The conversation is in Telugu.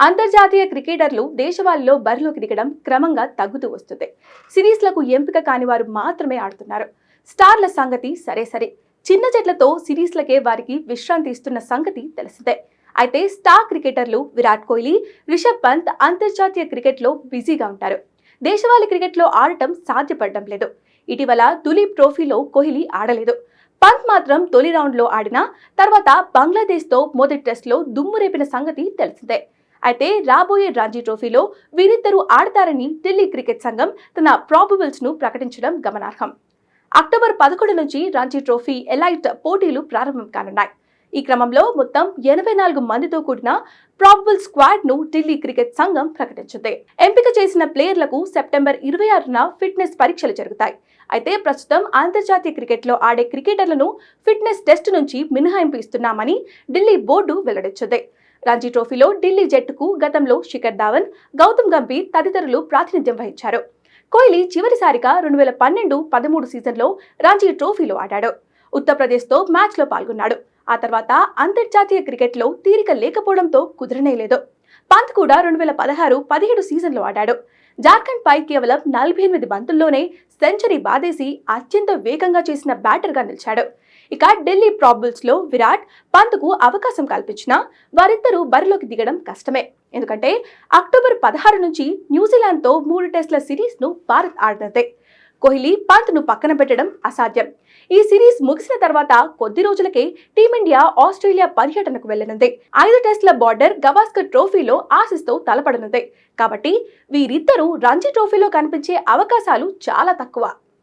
అంతర్జాతీయ క్రికెటర్లు దేశవాళీలో బరిలోకి దిగడం క్రమంగా తగ్గుతూ వస్తుంది. సిరీస్లకు ఎంపిక కాని వారు మాత్రమే ఆడుతున్నారు. స్టార్ల సంగతి సరే, చిన్న జట్లతో సిరీస్లకే వారికి విశ్రాంతి ఇస్తున్న సంగతి తెలిసిందే. అయితే స్టార్ క్రికెటర్లు విరాట్ కోహ్లీ, రిషబ్ పంత్ అంతర్జాతీయ క్రికెట్లో బిజీగా ఉంటారు. దేశవాళీ క్రికెట్లో ఆడటం సాధ్యపడడం లేదు. ఇటీవల దులీప్ ట్రోఫీలో కోహ్లీ ఆడలేదు. పంత్ మాత్రం తొలి రౌండ్లో ఆడినా తర్వాత బంగ్లాదేశ్తో మొదటి టెస్ట్లో దుమ్ము రేపిన సంగతి తెలిసిందే. అయితే రాబోయే రంజీ ట్రోఫీలో వీరిద్దరూ ఆడతారని ఢిల్లీ క్రికెట్ సంఘం తన ప్రాబబుల్స్ ను ప్రకటించడం గమనార్హం. అక్టోబర్ 11 నుంచి రంజీ ట్రోఫీ ఎలైట్ పోటీలు ప్రారంభం కానున్నాయి. ఈ క్రమంలో మొత్తం 84 మందితో కూడిన ప్రాబబుల్ స్క్వాడ్ ను ఢిల్లీ క్రికెట్ సంఘం ప్రకటించింది. ఎంపిక చేసిన ప్లేయర్లకు సెప్టెంబర్ 26న ఫిట్నెస్ పరీక్షలు జరుగుతాయి. అయితే ప్రస్తుతం అంతర్జాతీయ క్రికెట్లో ఆడే క్రికెటర్లను ఫిట్నెస్ టెస్ట్ నుంచి మినహాయింపు ఇస్తున్నామని ఢిల్లీ బోర్డు వెల్లడించింది. రంజీ ట్రోఫీలో ఢిల్లీ జట్టుకు గతంలో శిఖర్ ధావన్, గౌతమ్ గంభీర్ తదితరులు ప్రాతినిధ్యం వహించారు. కోహ్లీ చివరిసారిగా 2012-13 సీజన్లో రంజీ ట్రోఫీలో ఆడాడు. ఉత్తరప్రదేశ్తో మ్యాచ్లో పాల్గొన్నాడు. ఆ తర్వాత అంతర్జాతీయ క్రికెట్లో తీరిక లేకపోవడంతో కుదరనేలేదు. పంత్ కూడా 2016-17 సీజన్లో ఆడాడు. జార్ఖండ్ పై కేవలం 48 బంతుల్లోనే సెంచరీ బాదేసి అత్యంత వేగంగా చేసిన బ్యాటర్గా నిలిచాడు. ఇక ఢిల్లీ ప్రాబబుల్స్ లో విరాట్, పంత్కు అవకాశం కల్పించినా వారిద్దరూ బరిలోకి దిగడం కష్టమే. ఎందుకంటే అక్టోబర్ 16 నుంచి న్యూజిలాండ్తో 3 టెస్టుల సిరీస్ ను భారత్ ఆడనుంది. కోహ్లీ, పంత్ ను పక్కన పెట్టడం అసాధ్యం. ఈ సిరీస్ ముగిసిన తర్వాత కొద్ది రోజులకే టీమిండియా ఆస్ట్రేలియా పర్యటనకు వెళ్లనుంది. 5 టెస్టుల బార్డర్ గవాస్కర్ ట్రోఫీలో ఆసీస్తో తలపడనుంది. కాబట్టి వీరిద్దరూ రంజీ ట్రోఫీలో కనిపించే అవకాశాలు చాలా తక్కువ.